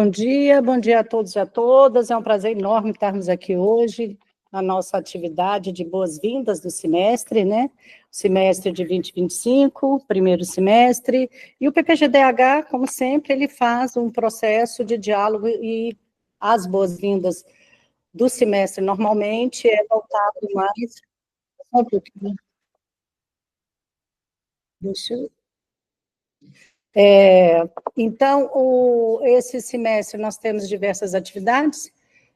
Bom dia a todos e a todas. É um prazer enorme estarmos aqui hoje na nossa atividade de boas-vindas do semestre, né? O semestre de 2025, primeiro semestre. E o PPGDH, como sempre, ele faz um processo de diálogo e as boas-vindas do semestre normalmente é voltado mais... Só um pouquinho. Deixa eu... Então, esse semestre nós temos diversas atividades,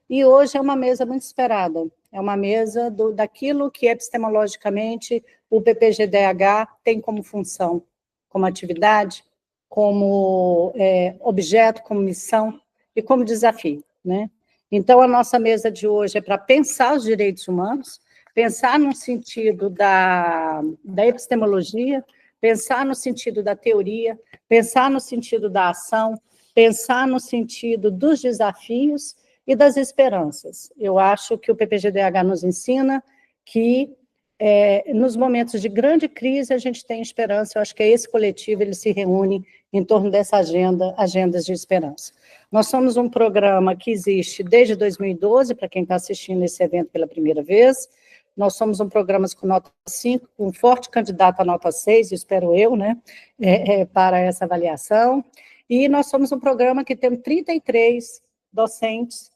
e hoje é uma mesa muito esperada. É uma mesa daquilo que epistemologicamente o PPGDH tem como função, como atividade, como objeto, como missão e como desafio, né? Então, a nossa mesa de hoje é para pensar os direitos humanos, pensar no sentido da epistemologia, pensar no sentido da teoria, pensar no sentido da ação, pensar no sentido dos desafios e das esperanças. Eu acho que o PPGDH nos ensina que, nos momentos de grande crise, a gente tem esperança. Eu acho que esse coletivo ele se reúne em torno dessa agendas de esperança. Nós somos um programa que existe desde 2012, para quem está assistindo esse evento pela primeira vez. Nós somos um programa com nota 5, com um forte candidato a nota 6, espero eu, né, para essa avaliação. E nós somos um programa que tem 33 docentes,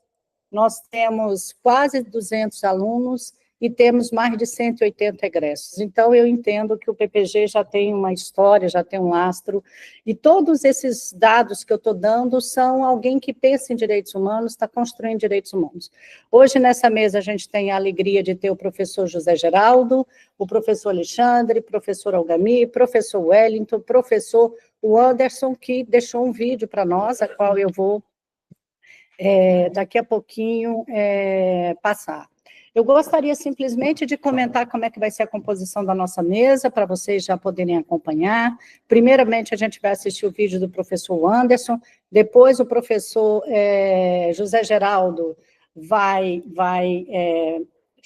nós temos quase 200 alunos e temos mais de 180 egressos. Então, eu entendo que o PPG já tem uma história, já tem um lastro, e todos esses dados que eu estou dando são alguém que pensa em direitos humanos, está construindo direitos humanos. Hoje, nessa mesa, a gente tem a alegria de ter o professor José Geraldo, o professor Alexandre, professor Algamir, professor Wellington, professor Anderson, que deixou um vídeo para nós, a qual eu vou, daqui a pouquinho, passar. Eu gostaria simplesmente de comentar como é que vai ser a composição da nossa mesa, para vocês já poderem acompanhar. Primeiramente, a gente vai assistir o vídeo do professor Anderson, depois o professor José Geraldo vai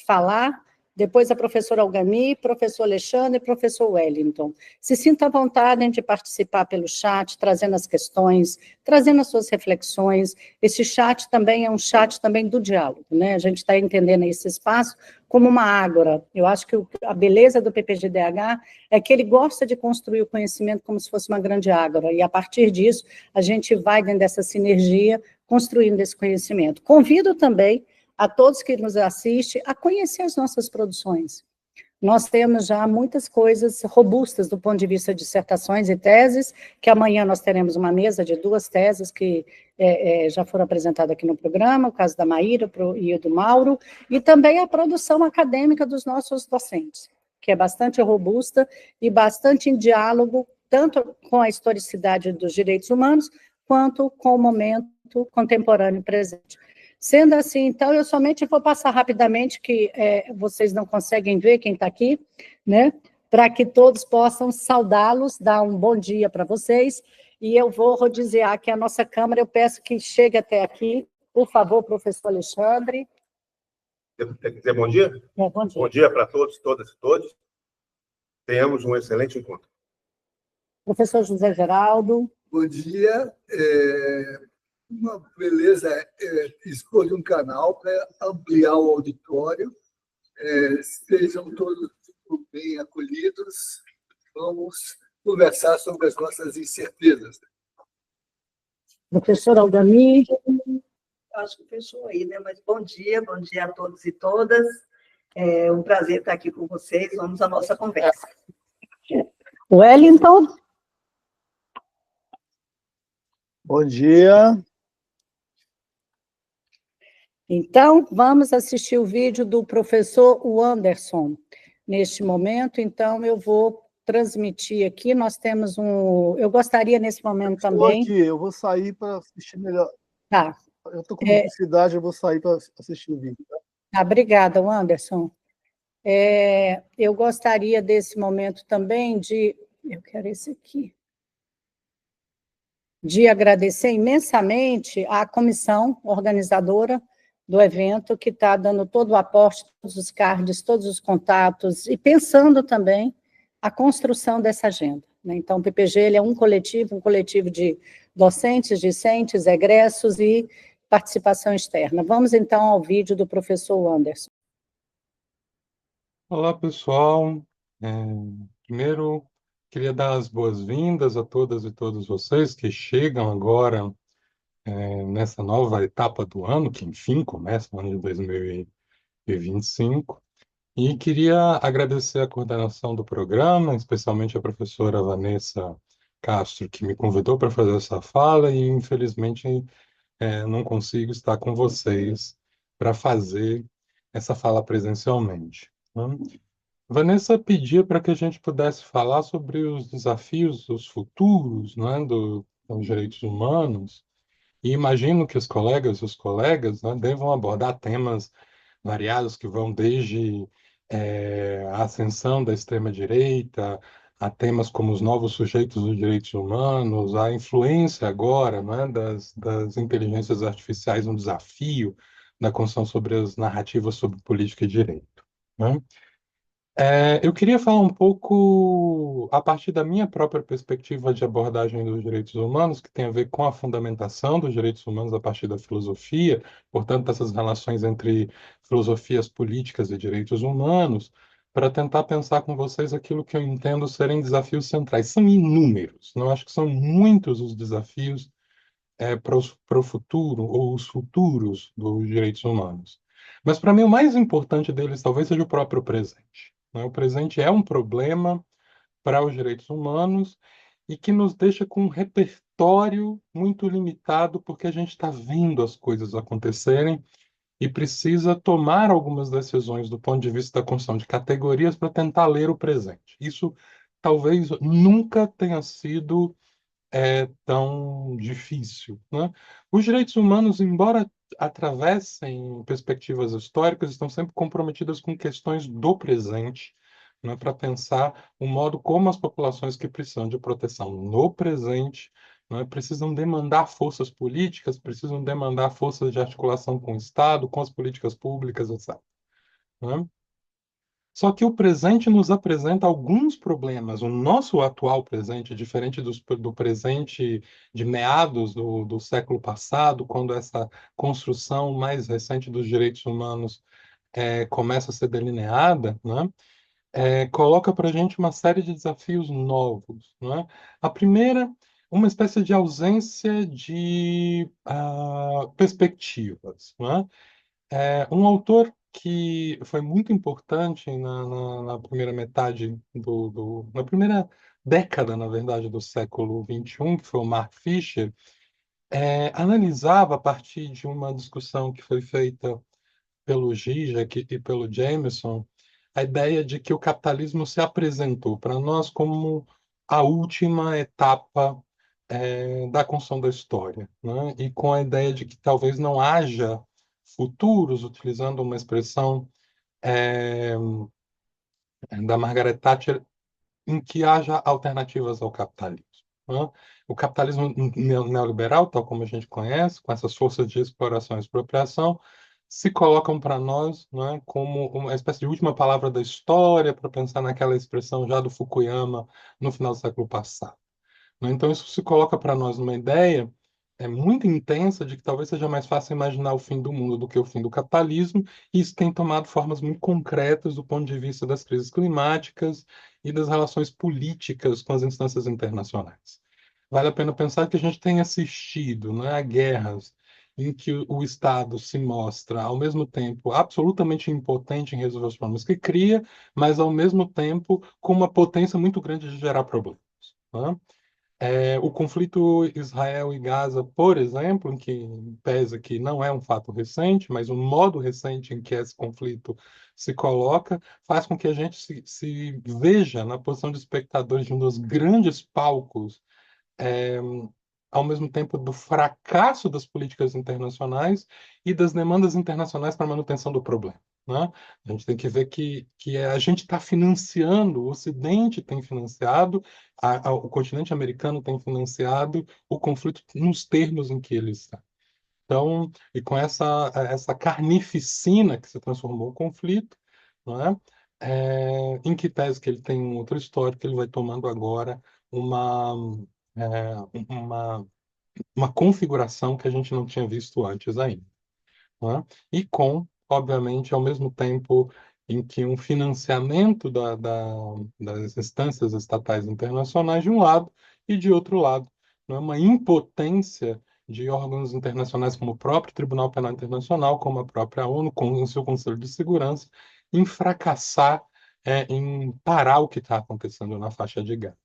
falar, depois a professora Algamir, professor Alexandre e professor Wellington. Se sinta à vontade de participar pelo chat, trazendo as questões, trazendo as suas reflexões. Esse chat também é um chat também do diálogo, né? A gente está entendendo esse espaço como uma ágora. Eu acho que a beleza do PPGDH é que ele gosta de construir o conhecimento como se fosse uma grande ágora, e a partir disso, a gente vai dentro dessa sinergia, construindo esse conhecimento. Convido também a todos que nos assistem a conhecer as nossas produções. Nós temos já muitas coisas robustas do ponto de vista de dissertações e teses, que amanhã nós teremos uma mesa de 2 teses que já foram apresentadas aqui no programa, o caso da Maíra e do Mauro, e também a produção acadêmica dos nossos docentes, que é bastante robusta e bastante em diálogo, tanto com a historicidade dos direitos humanos, quanto com o momento contemporâneo e presente. Sendo assim, então, eu somente vou passar rapidamente, que vocês não conseguem ver quem está aqui, né? Para que todos possam saudá-los, dar um bom dia para vocês, e eu vou rodizear aqui a nossa câmera, eu peço que chegue até aqui, por favor, professor Alexandre. Quer dizer bom dia? Bom dia. Bom dia para todos, todas e todos. Tenhamos um excelente encontro. Professor José Geraldo. Bom dia. Uma beleza escolher um canal para ampliar o auditório. Sejam todos bem acolhidos. Vamos conversar sobre as nossas incertezas. Professor Algamir. Acho que fechou aí, né? Mas bom dia a todos e todas. É um prazer estar aqui com vocês. Vamos à nossa conversa. Wellington. Bom dia. Então, vamos assistir o vídeo do professor Anderson, neste momento. Então, eu vou transmitir aqui, nós temos eu gostaria nesse momento também... Aqui, eu vou sair para assistir melhor. Tá. Eu estou com necessidade, eu vou sair para assistir o vídeo. Tá? Obrigada, Anderson. Eu gostaria desse momento também eu quero esse aqui. De agradecer imensamente à comissão organizadora do evento, que está dando todo o aporte, todos os cards, todos os contatos, e pensando também a construção dessa agenda, né? Então, o PPG ele é um coletivo de docentes, discentes, egressos e participação externa. Vamos, então, ao vídeo do professor Anderson. Olá, pessoal. É, Primeiro, queria dar as boas-vindas a todas e todos vocês que chegam agora nessa nova etapa do ano, que enfim começa o ano de 2025. E queria agradecer a coordenação do programa, especialmente a professora Vanessa Castro, que me convidou para fazer essa fala e, infelizmente, não consigo estar com vocês para fazer essa fala presencialmente, né? Vanessa pedia para que a gente pudesse falar sobre os desafios, os futuros, né, dos direitos humanos, e imagino que os colegas, né, devam abordar temas variados que vão desde a ascensão da extrema-direita, a temas como os novos sujeitos dos direitos humanos, a influência agora, né, das inteligências artificiais no desafio da construção sobre as narrativas sobre política e direito, né? Eu queria falar um pouco a partir da minha própria perspectiva de abordagem dos direitos humanos, que tem a ver com a fundamentação dos direitos humanos a partir da filosofia, portanto, essas relações entre filosofias políticas e direitos humanos, para tentar pensar com vocês aquilo que eu entendo serem desafios centrais. São inúmeros, não acho que são muitos os desafios para o futuro, ou os futuros dos direitos humanos. Mas, para mim, o mais importante deles talvez seja o próprio presente, né? O presente é um problema para os direitos humanos e que nos deixa com um repertório muito limitado, porque a gente está vendo as coisas acontecerem e precisa tomar algumas decisões do ponto de vista da construção de categorias para tentar ler o presente. Isso talvez nunca tenha sido tão difícil, né? Os direitos humanos, embora atravessem perspectivas históricas, estão sempre comprometidas com questões do presente, né, para pensar o modo como as populações que precisam de proteção no presente, né, precisam demandar forças políticas, precisam demandar forças de articulação com o Estado, com as políticas públicas, etc., né? Só que o presente nos apresenta alguns problemas. O nosso atual presente, diferente do presente de meados do século passado, quando essa construção mais recente dos direitos humanos começa a ser delineada, né? Coloca para a gente uma série de desafios novos, né? A primeira, uma espécie de ausência de perspectivas, né? Um autor que foi muito importante na primeira metade na primeira década, na verdade, do século XXI, que foi o Mark Fisher, analisava a partir de uma discussão que foi feita pelo Zizek e pelo Jameson, a ideia de que o capitalismo se apresentou para nós como a última etapa da construção da história, né? E com a ideia de que talvez não haja futuros, utilizando uma expressão é, da Margaret Thatcher, em que haja alternativas ao capitalismo, né? O capitalismo neoliberal, tal como a gente conhece, com essas forças de exploração e expropriação, se colocam para nós, né, como uma espécie de última palavra da história, para pensar naquela expressão já do Fukuyama no final do século passado, né? Então, isso se coloca para nós numa ideia muito intensa de que talvez seja mais fácil imaginar o fim do mundo do que o fim do capitalismo, e isso tem tomado formas muito concretas do ponto de vista das crises climáticas e das relações políticas com as instâncias internacionais. Vale a pena pensar que a gente tem assistido, né, a guerras em que o Estado se mostra, ao mesmo tempo, absolutamente impotente em resolver os problemas que cria, mas, ao mesmo tempo, com uma potência muito grande de gerar problemas, né? O conflito Israel e Gaza, por exemplo, em que pesa que não é um fato recente, mas o modo recente em que esse conflito se coloca, faz com que a gente se veja na posição de espectadores de um dos grandes palcos, é, ao mesmo tempo do fracasso das políticas internacionais e das demandas internacionais para a manutenção do problema, né? A gente tem que ver que a gente está financiando, o Ocidente tem financiado, o continente americano tem financiado o conflito nos termos em que ele está. Então, e com essa carnificina que se transformou o conflito, não é? Em que tese que ele tem um outro histórico, ele vai tomando agora uma uma configuração que a gente não tinha visto antes ainda, né? E com, obviamente, ao mesmo tempo em que um financiamento das instâncias estatais internacionais de um lado e de outro lado, né? Uma impotência de órgãos internacionais como o próprio Tribunal Penal Internacional, como a própria ONU, com o seu Conselho de Segurança, em fracassar, em parar o que está acontecendo na faixa de Gaza.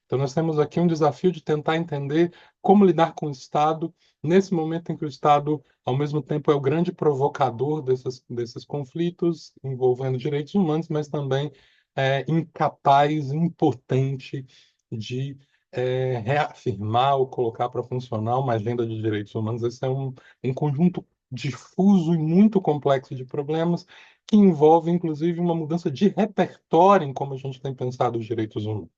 Então, nós temos aqui um desafio de tentar entender como lidar com o Estado nesse momento em que o Estado, ao mesmo tempo, é o grande provocador desses conflitos envolvendo direitos humanos, mas também é incapaz, impotente de reafirmar ou colocar para funcionar uma agenda de direitos humanos. Esse é um conjunto difuso e muito complexo de problemas que envolve, inclusive, uma mudança de repertório em como a gente tem pensado os direitos humanos,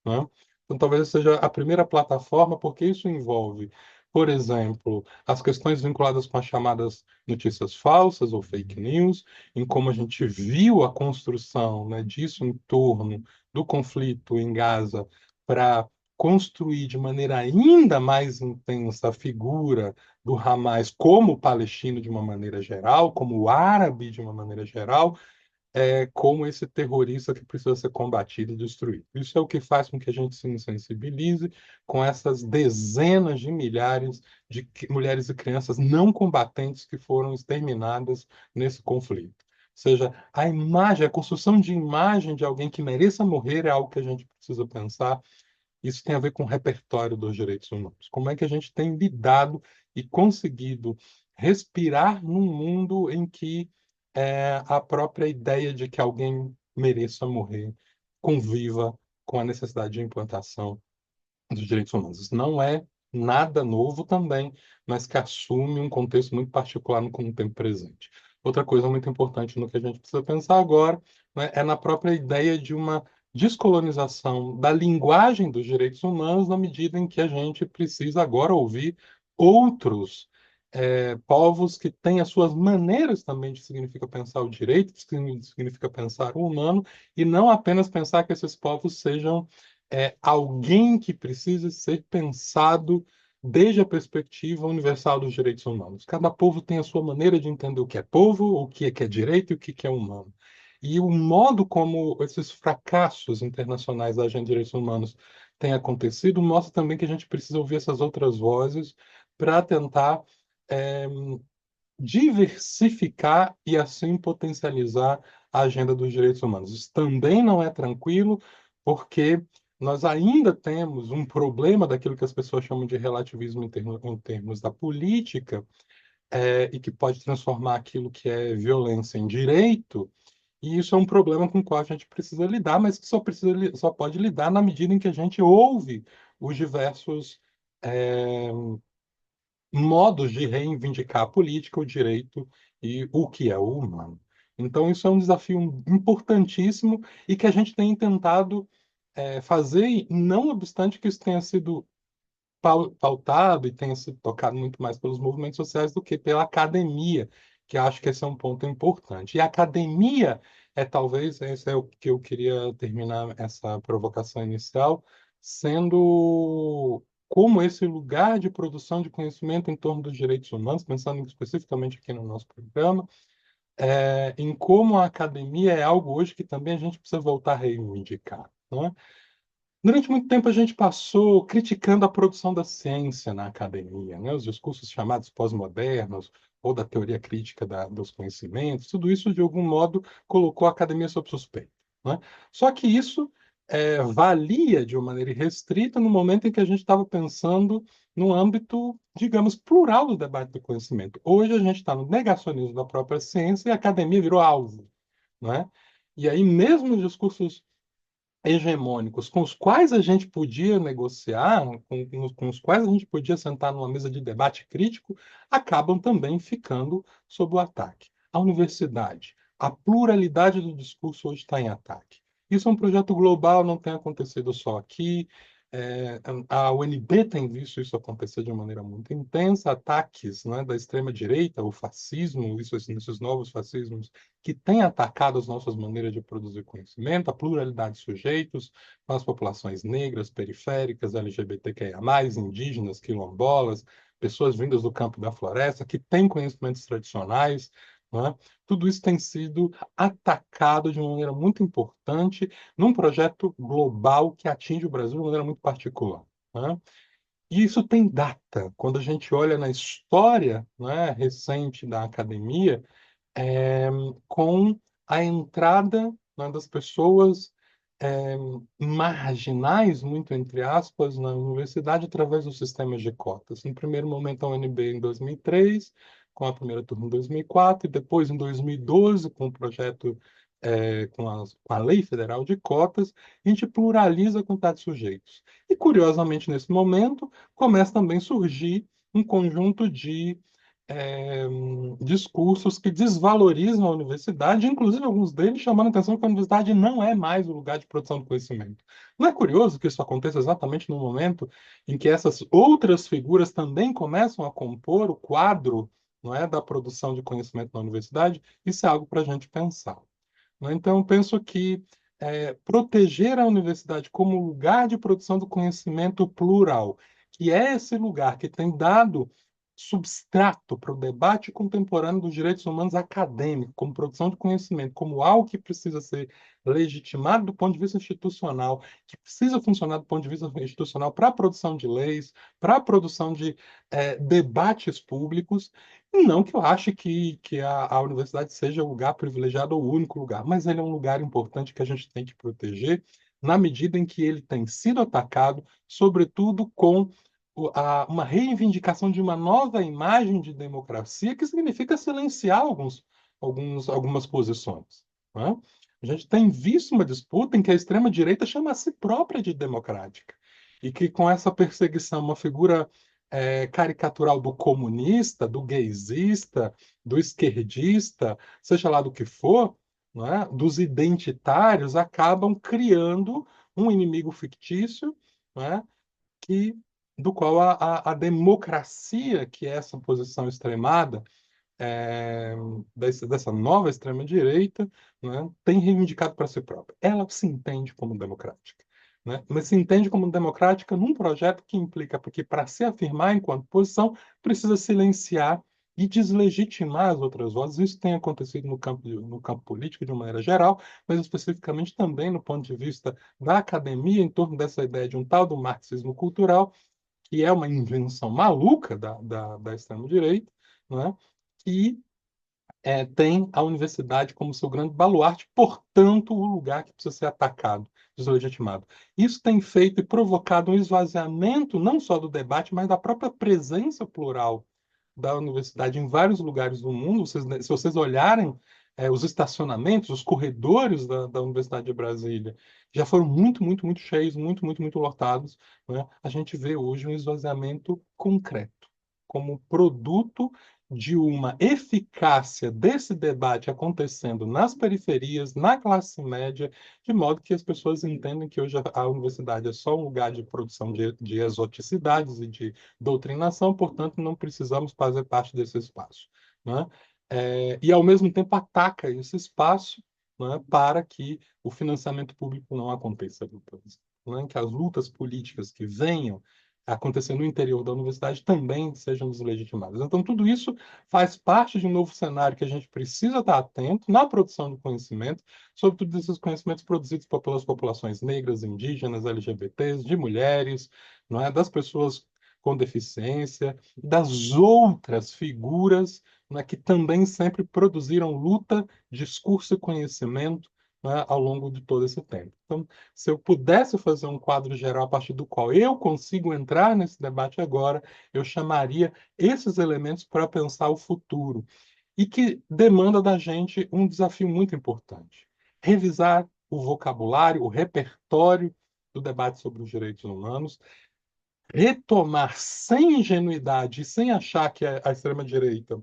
né? Então, talvez seja a primeira plataforma, porque isso envolve, por exemplo, as questões vinculadas com as chamadas notícias falsas ou fake news, em como a gente viu a construção, né, disso em torno do conflito em Gaza para construir de maneira ainda mais intensa a figura do Hamas como palestino de uma maneira geral, como árabe de uma maneira geral, como esse terrorista que precisa ser combatido e destruído. Isso é o que faz com que a gente se insensibilize com essas dezenas de milhares de mulheres e crianças não combatentes que foram exterminadas nesse conflito. Ou seja, a imagem, a construção de imagem de alguém que mereça morrer é algo que a gente precisa pensar. Isso tem a ver com o repertório dos direitos humanos. Como é que a gente tem lidado e conseguido respirar num mundo em que a própria ideia de que alguém mereça morrer conviva com a necessidade de implantação dos direitos humanos. Isso não é nada novo também, mas que assume um contexto muito particular no tempo presente. Outra coisa muito importante no que a gente precisa pensar agora, né, é na própria ideia de uma descolonização da linguagem dos direitos humanos, na medida em que a gente precisa agora ouvir outros povos que têm as suas maneiras também de significa pensar o direito, que significa pensar o humano, e não apenas pensar que esses povos sejam alguém que precisa ser pensado desde a perspectiva universal dos direitos humanos. Cada povo tem a sua maneira de entender o que é povo, o que é direito e o que é humano. E o modo como esses fracassos internacionais da agenda de direitos humanos têm acontecido mostra também que a gente precisa ouvir essas outras vozes para tentar é, diversificar e assim potencializar a agenda dos direitos humanos. Isso também não é tranquilo, porque nós ainda temos um problema daquilo que as pessoas chamam de relativismo em termos da política, e que pode transformar aquilo que é violência em direito, e isso é um problema com o qual a gente precisa lidar, mas que só pode lidar na medida em que a gente ouve os diversos modos de reivindicar a política, o direito e o que é o humano. Então, isso é um desafio importantíssimo e que a gente tem tentado fazer, não obstante que isso tenha sido pautado e tenha sido tocado muito mais pelos movimentos sociais do que pela academia, que acho que esse é um ponto importante. E a academia talvez, esse é o que eu queria terminar essa provocação inicial, sendo como esse lugar de produção de conhecimento em torno dos direitos humanos, pensando especificamente aqui no nosso programa, em como a academia é algo hoje que também a gente precisa voltar a reivindicar, né? Durante muito tempo a gente passou criticando a produção da ciência na academia, né? Os discursos chamados pós-modernos ou da teoria crítica dos conhecimentos, tudo isso de algum modo colocou a academia sob suspeita, né? Só que isso valia de uma maneira restrita no momento em que a gente estava pensando no âmbito, digamos, plural do debate do conhecimento. Hoje a gente está no negacionismo da própria ciência e a academia virou alvo, né? E aí mesmo os discursos hegemônicos com os quais a gente podia negociar, com os quais a gente podia sentar numa mesa de debate crítico, acabam também ficando sob o ataque. A universidade, a pluralidade do discurso hoje está em ataque. Isso é um projeto global, não tem acontecido só aqui. A UNB tem visto isso acontecer de maneira muito intensa, ataques, né, da extrema-direita, o fascismo, esses novos fascismos, que têm atacado as nossas maneiras de produzir conhecimento, a pluralidade de sujeitos, as populações negras, periféricas, LGBTQIA+, indígenas, quilombolas, pessoas vindas do campo e da floresta, que têm conhecimentos tradicionais, né? Tudo isso tem sido atacado de uma maneira muito importante num projeto global que atinge o Brasil de maneira muito particular, né? E isso tem data. Quando a gente olha na história, né, recente da academia, é, com a entrada, né, das pessoas é, marginais, muito entre aspas, na universidade através do sistema de cotas. No primeiro momento, a UNB em 2003, com a primeira turma em 2004, e depois em 2012, com o projeto, com a Lei Federal de Cotas, a gente pluraliza a quantidade de sujeitos. E, curiosamente, nesse momento, começa também a surgir um conjunto de discursos que desvalorizam a universidade, inclusive alguns deles chamando a atenção que a universidade não é mais o lugar de produção do conhecimento. Não é curioso que isso aconteça exatamente no momento em que essas outras figuras também começam a compor o quadro, não é, da produção de conhecimento na universidade? Isso é algo para a gente pensar, né? Então, eu penso que proteger a universidade como lugar de produção do conhecimento plural, que é esse lugar que tem dado substrato para o debate contemporâneo dos direitos humanos acadêmico, como produção de conhecimento, como algo que precisa ser legitimado do ponto de vista institucional, que precisa funcionar do ponto de vista institucional para a produção de leis, para a produção de debates públicos. E não que eu ache que a universidade seja o lugar privilegiado ou o único lugar, mas ele é um lugar importante que a gente tem que proteger na medida em que ele tem sido atacado, sobretudo com uma reivindicação de uma nova imagem de democracia que significa silenciar algumas posições, né? A gente tem visto uma disputa em que a extrema-direita chama a si própria de democrática e que com essa perseguição, uma figura caricatural do comunista, do gaysista, do esquerdista, seja lá do que for, né, dos identitários, acabam criando um inimigo fictício, né, que, do qual a democracia, que é essa posição extremada, é, dessa nova extrema-direita, né, tem reivindicado para si própria. Ela se entende como democrática, né, mas se entende como democrática num projeto que implica porque, para se afirmar enquanto posição, precisa silenciar e deslegitimar as outras vozes. Isso tem acontecido no campo político de uma maneira geral, mas especificamente também no ponto de vista da academia, em torno dessa ideia de um tal do marxismo cultural, que é uma invenção maluca da extrema-direita, né? E tem a universidade como seu grande baluarte, portanto, o lugar que precisa ser atacado, deslegitimado. Isso tem feito e provocado um esvaziamento não só do debate, mas da própria presença plural da universidade em vários lugares do mundo. Se vocês olharem os estacionamentos, os corredores da Universidade de Brasília, já foram muito, muito, muito cheios, muito, muito, muito lotados, né? A gente vê hoje um esvaziamento concreto, como produto de uma eficácia desse debate acontecendo nas periferias, na classe média, de modo que as pessoas entendem que hoje a universidade é só um lugar de produção de exoticidades e de doutrinação, portanto, não precisamos fazer parte desse espaço, né? E, ao mesmo tempo, ataca esse espaço, né, para que o financiamento público não aconteça, né? Que as lutas políticas que venham acontecer no interior da universidade também sejam deslegitimadas. Então, tudo isso faz parte de um novo cenário que a gente precisa estar atento na produção de conhecimento, sobretudo esses conhecimentos produzidos pelas populações negras, indígenas, LGBTs, de mulheres, não é, das pessoas com deficiência, das outras figuras, né, que também sempre produziram luta, discurso e conhecimento, né, ao longo de todo esse tempo. Então, se eu pudesse fazer um quadro geral a partir do qual eu consigo entrar nesse debate agora, eu chamaria esses elementos para pensar o futuro e que demanda da gente um desafio muito importante: revisar o vocabulário, o repertório do debate sobre os direitos humanos, retomar sem ingenuidade e sem achar que a extrema-direita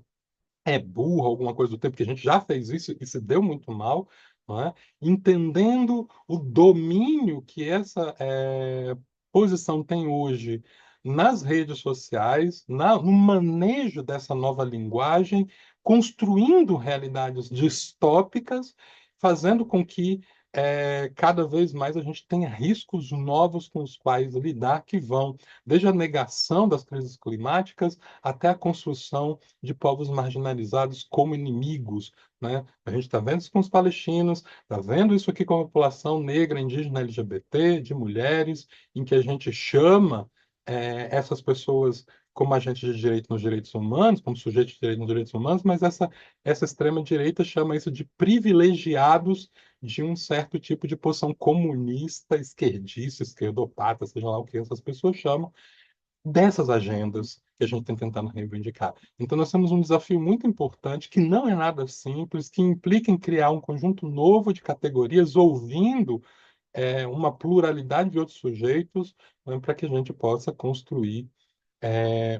é burra, alguma coisa do tempo, que a gente já fez isso e se deu muito mal, não é? Entendendo o domínio que essa exposição tem hoje nas redes sociais, no manejo dessa nova linguagem, construindo realidades distópicas, fazendo com que cada vez mais a gente tenha riscos novos com os quais lidar, que vão desde a negação das crises climáticas até a construção de povos marginalizados como inimigos, né? A gente está vendo isso com os palestinos, está vendo isso aqui com a população negra, indígena, LGBT, de mulheres, em que a gente chama essas pessoas como agentes de direito nos direitos humanos, como sujeitos de direito nos direitos humanos, mas essa extrema-direita chama isso de privilegiados de um certo tipo de posição comunista, esquerdista, esquerdopata, seja lá o que essas pessoas chamam, dessas agendas que a gente está tentando reivindicar. Então, nós temos um desafio muito importante, que não é nada simples, que implica em criar um conjunto novo de categorias, ouvindo uma pluralidade de outros sujeitos, né, para que a gente possa construir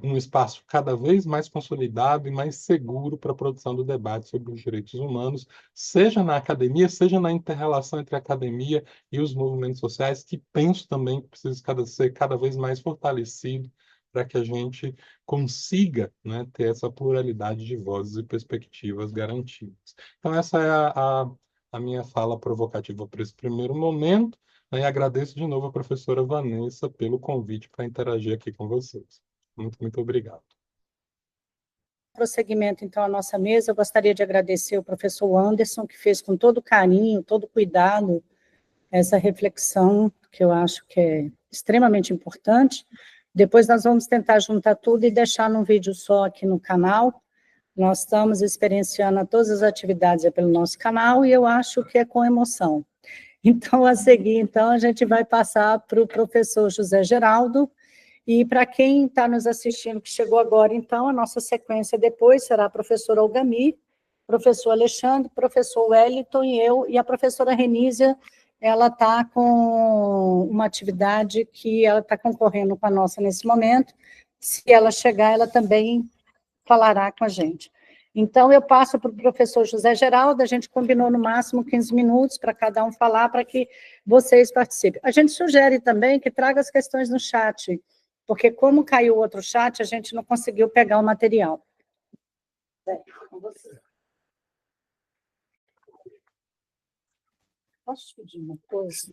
um espaço cada vez mais consolidado e mais seguro para a produção do debate sobre os direitos humanos, seja na academia, seja na inter-relação entre a academia e os movimentos sociais, que penso também que precisa ser cada vez mais fortalecido para que a gente consiga, né, ter essa pluralidade de vozes e perspectivas garantidas. Então, essa é a minha fala provocativa para esse primeiro momento, né, e agradeço de novo a professora Vanessa pelo convite para interagir aqui com vocês. Muito, muito obrigado. Prosseguimento, então, à nossa mesa, eu gostaria de agradecer ao professor Anderson, que fez com todo carinho, todo cuidado, essa reflexão, que eu acho que é extremamente importante. Depois nós vamos tentar juntar tudo e deixar num vídeo só aqui no canal. Nós estamos experienciando todas as atividades pelo nosso canal, e eu acho que é com emoção. Então, a seguir, então, a gente vai passar para o professor José Geraldo. E para quem está nos assistindo, que chegou agora, então, a nossa sequência depois será a professora Olgamir, professor Alexandre, professor Wellington e eu, e a professora Renísia, ela está com uma atividade que ela está concorrendo com a nossa nesse momento. Se ela chegar, ela também falará com a gente. Então, eu passo para o professor José Geraldo, a gente combinou no máximo 15 minutos para cada um falar, para que vocês participem. A gente sugere também que traga as questões no chat, porque como caiu outro chat, a gente não conseguiu pegar o material. Com você. Posso te pedir uma coisa?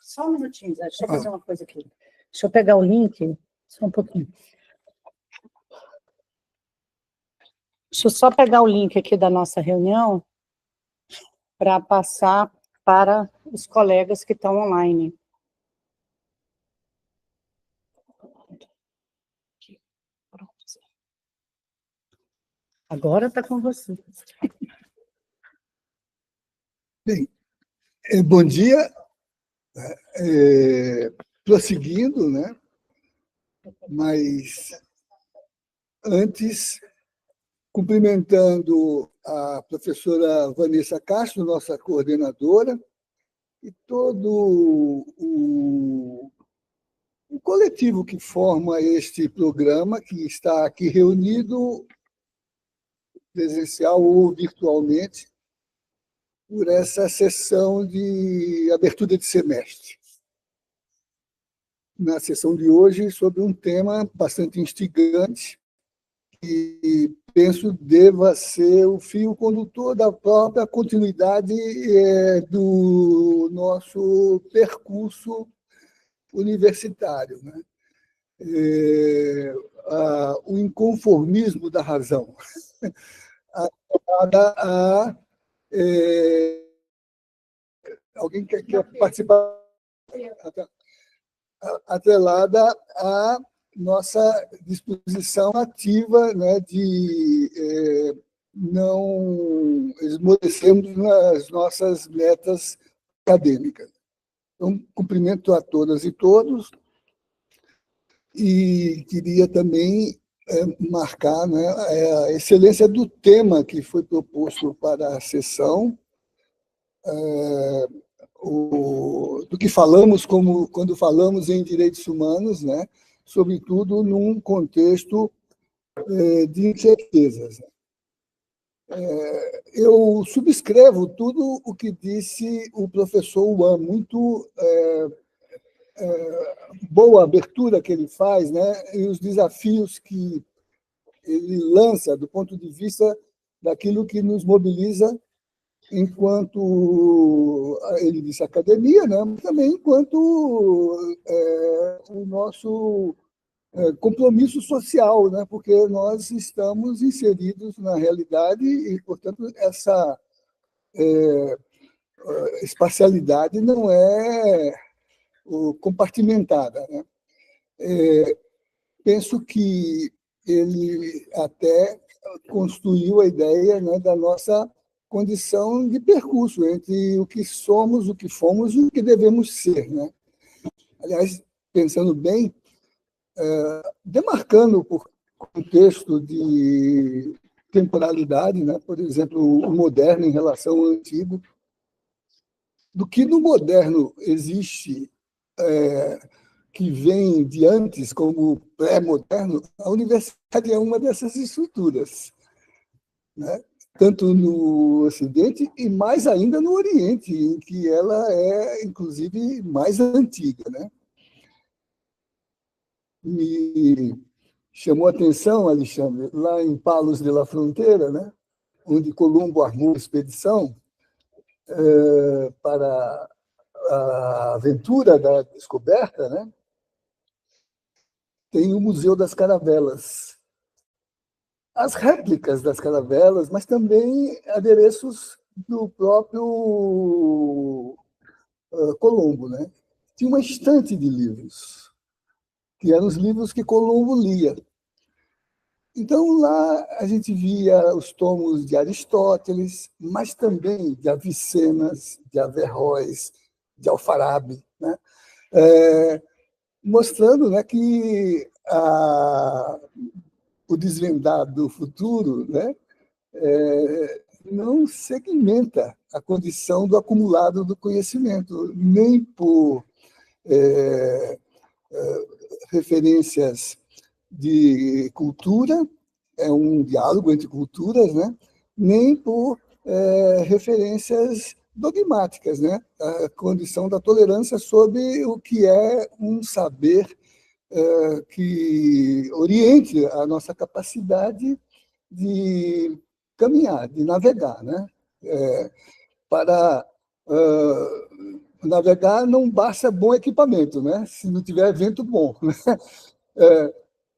Só um minutinho, Zé. Deixa eu fazer uma coisa aqui. Deixa eu pegar o link, só um pouquinho. Deixa eu só pegar o link aqui da nossa reunião para passar para os colegas que estão online. Agora está com você. Bem, bom dia. Prosseguindo, né? Mas antes, cumprimentando a professora Vanessa Castro, nossa coordenadora, e todo o coletivo que forma este programa, que está aqui reunido, presencial ou virtualmente, por essa sessão de abertura de semestre. Na sessão de hoje, sobre um tema bastante instigante, que penso deva ser o fio condutor da própria continuidade do nosso percurso universitário, né? O inconformismo da razão. Alguém quer participar? Atrelada à nossa disposição ativa, né, de não esmorecermos nas nossas metas acadêmicas. Então, cumprimento a todas e todos, e queria também marcar, né, a excelência do tema que foi proposto para a sessão, do que falamos quando falamos em direitos humanos, né, sobretudo num contexto de incertezas. Eu subscrevo tudo o que disse o professor Wan, muito boa abertura que ele faz, né? E os desafios que ele lança do ponto de vista daquilo que nos mobiliza enquanto, ele disse, academia, né? Mas também enquanto o nosso compromisso social, né? Porque nós estamos inseridos na realidade e, portanto, essa espacialidade não é compartimentada, né? Penso que ele até construiu a ideia, né, da nossa condição de percurso entre o que somos, o que fomos e o que devemos ser, né? Aliás, pensando bem, demarcando por contexto de temporalidade, né? Por exemplo, o moderno em relação ao antigo, do que no moderno existe que vem de antes como pré-moderno, a universidade é uma dessas estruturas, né? Tanto no Ocidente e mais ainda no Oriente, em que ela é, inclusive, mais antiga, né? Me chamou a atenção, Alexandre, lá em Palos de la Fronteira, né? Onde Colombo armou a expedição para a aventura da descoberta, né? Tem o Museu das Caravelas. As réplicas das caravelas, mas também adereços do próprio Colombo, né? Tinha uma estante de livros, que eram os livros que Colombo lia. Então, lá a gente via os tomos de Aristóteles, mas também de Avicenas, de Averroes, de Alfarabi, né? Mostrando, né, que o desvendar do futuro, né, não segmenta a condição do acumulado do conhecimento, nem por referências de cultura, é um diálogo entre culturas, né, nem por referências dogmáticas, né, a condição da tolerância sobre o que é um saber que oriente a nossa capacidade de caminhar, de navegar, né? Para navegar não basta bom equipamento, né? Se não tiver vento bom, né?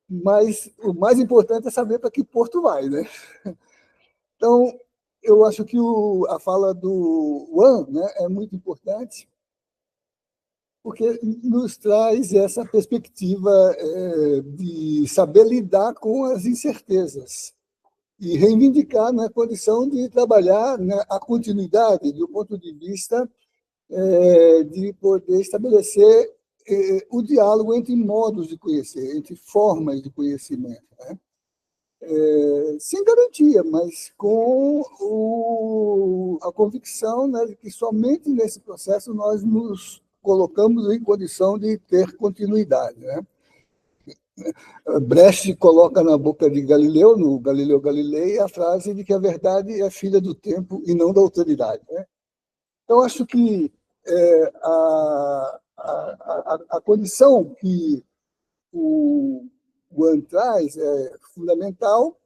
Mas o mais importante é saber para que porto vai, né? Então, eu acho que a fala do Wan, né, é muito importante, porque nos traz essa perspectiva de saber lidar com as incertezas e reivindicar na condição de trabalhar, né, a continuidade do ponto de vista de poder estabelecer o diálogo entre modos de conhecer, entre formas de conhecimento, né? Sem garantia, mas com a convicção, né, de que somente nesse processo nós nos colocamos em condição de ter continuidade, né? Brecht coloca na boca de Galileu, no Galileu Galilei, a frase de que a verdade é filha do tempo e não da autoridade, né? Então, acho que a condição que o Wan traz é fundamental,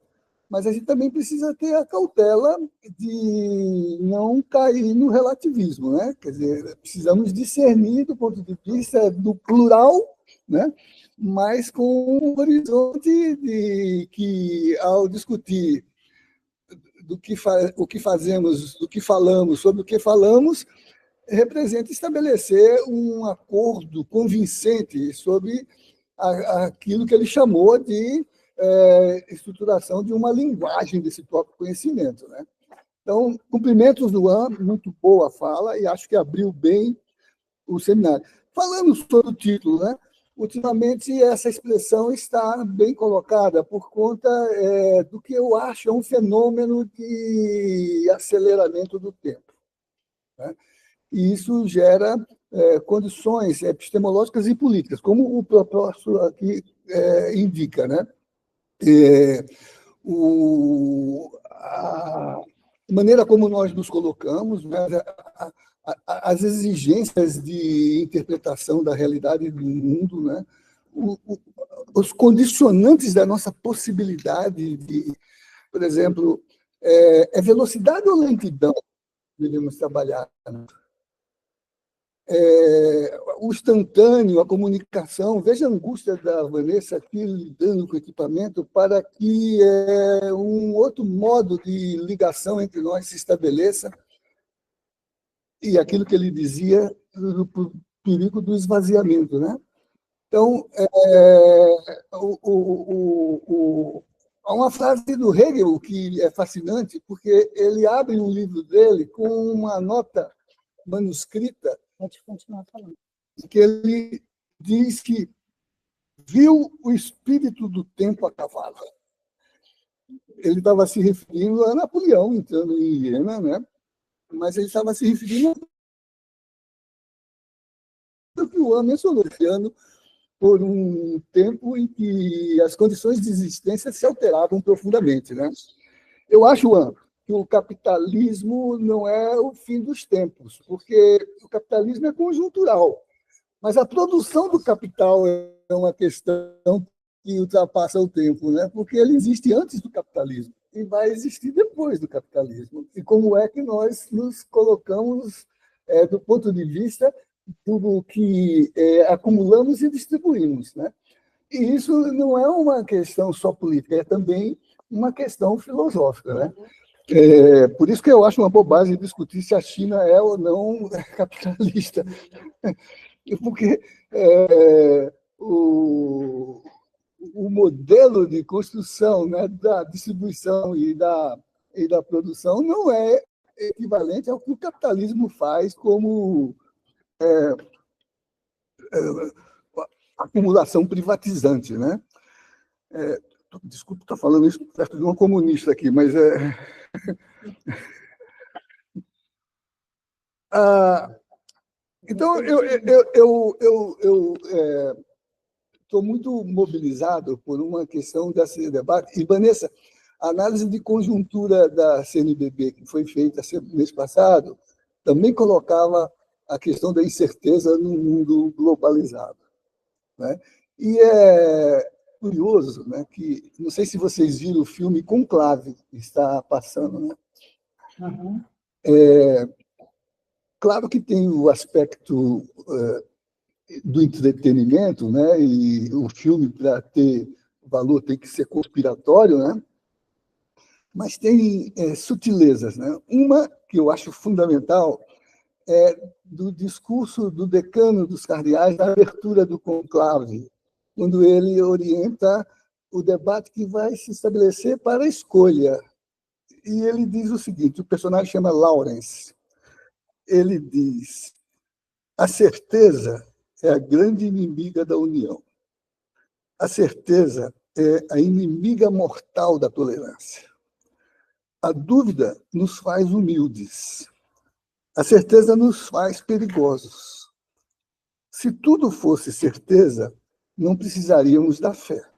mas a gente também precisa ter a cautela de não cair no relativismo, né? Quer dizer, precisamos discernir do ponto de vista do plural, né? Mas com um horizonte de que, ao discutir o que fazemos, do que falamos, sobre o que falamos, representa estabelecer um acordo convincente sobre aquilo que ele chamou de estruturação de uma linguagem desse próprio conhecimento, né? Então, cumprimentos do Wan, muito boa a fala, e acho que abriu bem o seminário. Falando sobre o título, né? Ultimamente, essa expressão está bem colocada por conta do que eu acho é um fenômeno de aceleramento do tempo, né? E isso gera condições epistemológicas e políticas, como o propósito aqui indica, né? a maneira como nós nos colocamos, né, as exigências de interpretação da realidade do mundo, né, os condicionantes da nossa possibilidade de, por exemplo, é velocidade ou lentidão que devemos trabalhar, né? O instantâneo, a comunicação. Veja a angústia da Vanessa aqui lidando com o equipamento para que um outro modo de ligação entre nós se estabeleça, e aquilo que ele dizia do perigo do esvaziamento, né? Então, há uma frase do Hegel que é fascinante, porque ele abre um livro dele com uma nota manuscrita. Pode continuar falando. Que ele diz que viu o espírito do tempo a cavalo. Ele estava se referindo a Napoleão entrando em Viena, né? Mas ele estava se referindo ao que o Juan mencionou, por um tempo em que as condições de existência se alteravam profundamente, né? Eu acho, Juan, que o capitalismo não é o fim dos tempos, porque o capitalismo é conjuntural, mas a produção do capital é uma questão que ultrapassa o tempo, né? Porque ele existe antes do capitalismo e vai existir depois do capitalismo. E como é que nós nos colocamos do ponto de vista do que acumulamos e distribuímos, né? E isso não é uma questão só política, é também uma questão filosófica, né? Por isso que eu acho uma bobagem discutir se a China é ou não capitalista. Porque o modelo de construção, né, da distribuição e da produção não é equivalente ao que o capitalismo faz como acumulação privatizante, né? Desculpa estar falando isso perto de uma comunista aqui, mas então eu estou muito mobilizado por uma questão desse debate. E, Vanessa, a análise de conjuntura da CNBB, que foi feita mês passado, também colocava a questão da incerteza no mundo globalizado, né? E é curioso, né, que, não sei se vocês viram o filme Conclave, que está passando, né? Uhum. Claro que tem o aspecto do entretenimento, né? E o filme, para ter valor, tem que ser conspiratório, né? Mas tem sutilezas, né? Uma que eu acho fundamental é do discurso do decano dos cardeais na abertura do conclave, quando ele orienta o debate que vai se estabelecer para a escolha. E ele diz o seguinte, o personagem chama Lawrence, ele diz: a certeza é a grande inimiga da união. A certeza é a inimiga mortal da tolerância. A dúvida nos faz humildes. A certeza nos faz perigosos. Se tudo fosse certeza, não precisaríamos da fé.